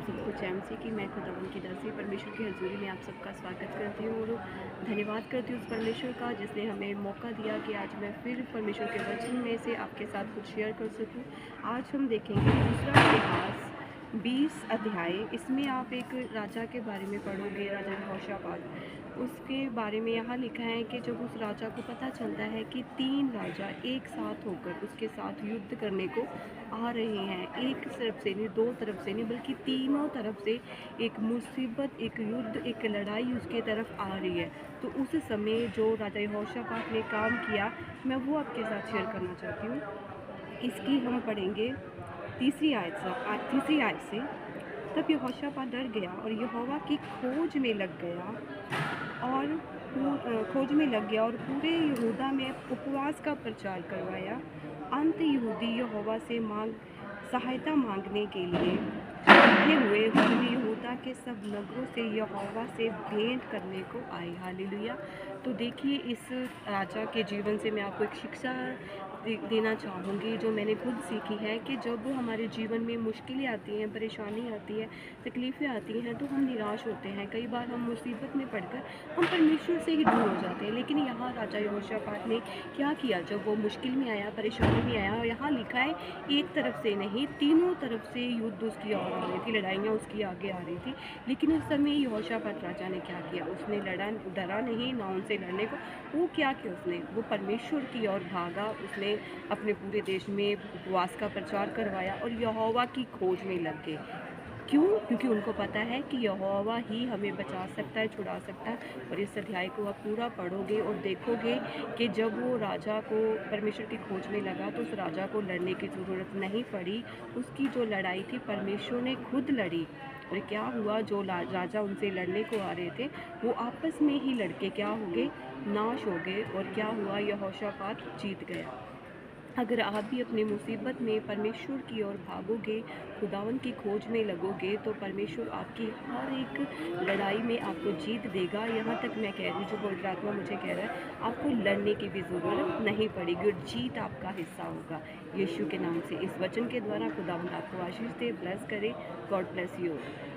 सब कुछ एमसी की मैं खुदावन की दर से परमेश्वर की हजूरी में आप सबका स्वागत करती हूँ और धन्यवाद करती हूँ उस परमेश्वर का जिसने हमें मौका दिया कि आज मैं फिर परमेश्वर के वचन में से आपके साथ कुछ शेयर कर सकूँ। आज हम देखेंगे दूसरा इतिहास 20 अध्याय। इसमें आप एक राजा के बारे में पढ़ोगे, राजा यहोशापात। उसके बारे में यहाँ लिखा है कि जब उस राजा को पता चलता है कि 3 राजा एक साथ होकर उसके साथ युद्ध करने को आ रहे हैं, एक तरफ से नहीं, 2 तरफ से नहीं, बल्कि तीनों तरफ से एक मुसीबत, एक युद्ध, एक लड़ाई उसके तरफ आ रही है। तो उस समय जो राजा यहोशापात ने काम किया, मैं वो आपके साथ शेयर करना चाहती हूँ। इसकी हम पढ़ेंगे तीसरी आयत से। तब यहोशापात डर गया और यहोवा की खोज में लग गया और पूरे यहूदा में उपवास का प्रचार करवाया। अंत यहूदी यहोवा से सहायता मांगने के लिए इकट्ठे हुए और यहूदा के सब नगरों से यहोवा से भेंट करने को आए। हालेलुया। तो देखिए, इस राजा के जीवन से मैं आपको एक शिक्षा देना चाहूँगी जो मैंने खुद सीखी है कि जब हमारे जीवन में मुश्किलें आती हैं, परेशानी आती है, तकलीफ़ें आती हैं, तो हम निराश होते हैं। कई बार हम मुसीबत में पड़कर हम परमेश्वर से ही दूर हो जाते हैं। लेकिन यहाँ राजा यहोशापात ने क्या किया, जब वो मुश्किल में आया, परेशानी में आया, और यहाँ लिखा है एक तरफ से नहीं, तीनों तरफ से युद्ध उसकी ओर आ रही थी, लड़ाइयाँ उसकी आगे आ रही थी। लेकिन उस समय यहोशापात राजा ने क्या किया, उसने डरा नहीं ना उनसे लड़ने को। वो क्या किया, वो परमेश्वर की ओर भागा। उसने अपने पूरे देश में उपवास का प्रचार करवाया और यहोवा की खोज में लग गए। क्यों? क्योंकि उनको पता है कि यहोवा ही हमें बचा सकता है, छुड़ा सकता है। और इस अध्याय को आप पूरा पढ़ोगे और देखोगे कि जब वो राजा को परमेश्वर की खोज में लगा तो उस राजा को लड़ने की ज़रूरत नहीं पड़ी। उसकी जो लड़ाई थी परमेश्वर ने खुद लड़ी। और क्या हुआ, जो राजा उनसे लड़ने को आ रहे थे वो आपस में ही लड़के क्या हो गए, नाश हो गए। और क्या हुआ, यहोशापात जीत गया। अगर आप भी अपनी मुसीबत में परमेश्वर की ओर भागोगे, खुदावन की खोज में लगोगे, तो परमेश्वर आपकी हर एक लड़ाई में आपको जीत देगा। यहाँ तक मैं कह रही हूँ, जो पवित्र आत्मा मुझे कह रहा है, आपको लड़ने की भी ज़रूरत नहीं पड़ेगी और जीत आपका हिस्सा होगा यीशु के नाम से। इस वचन के द्वारा खुदावन आपको आशीष दे, ब्लेस करे। God bless you.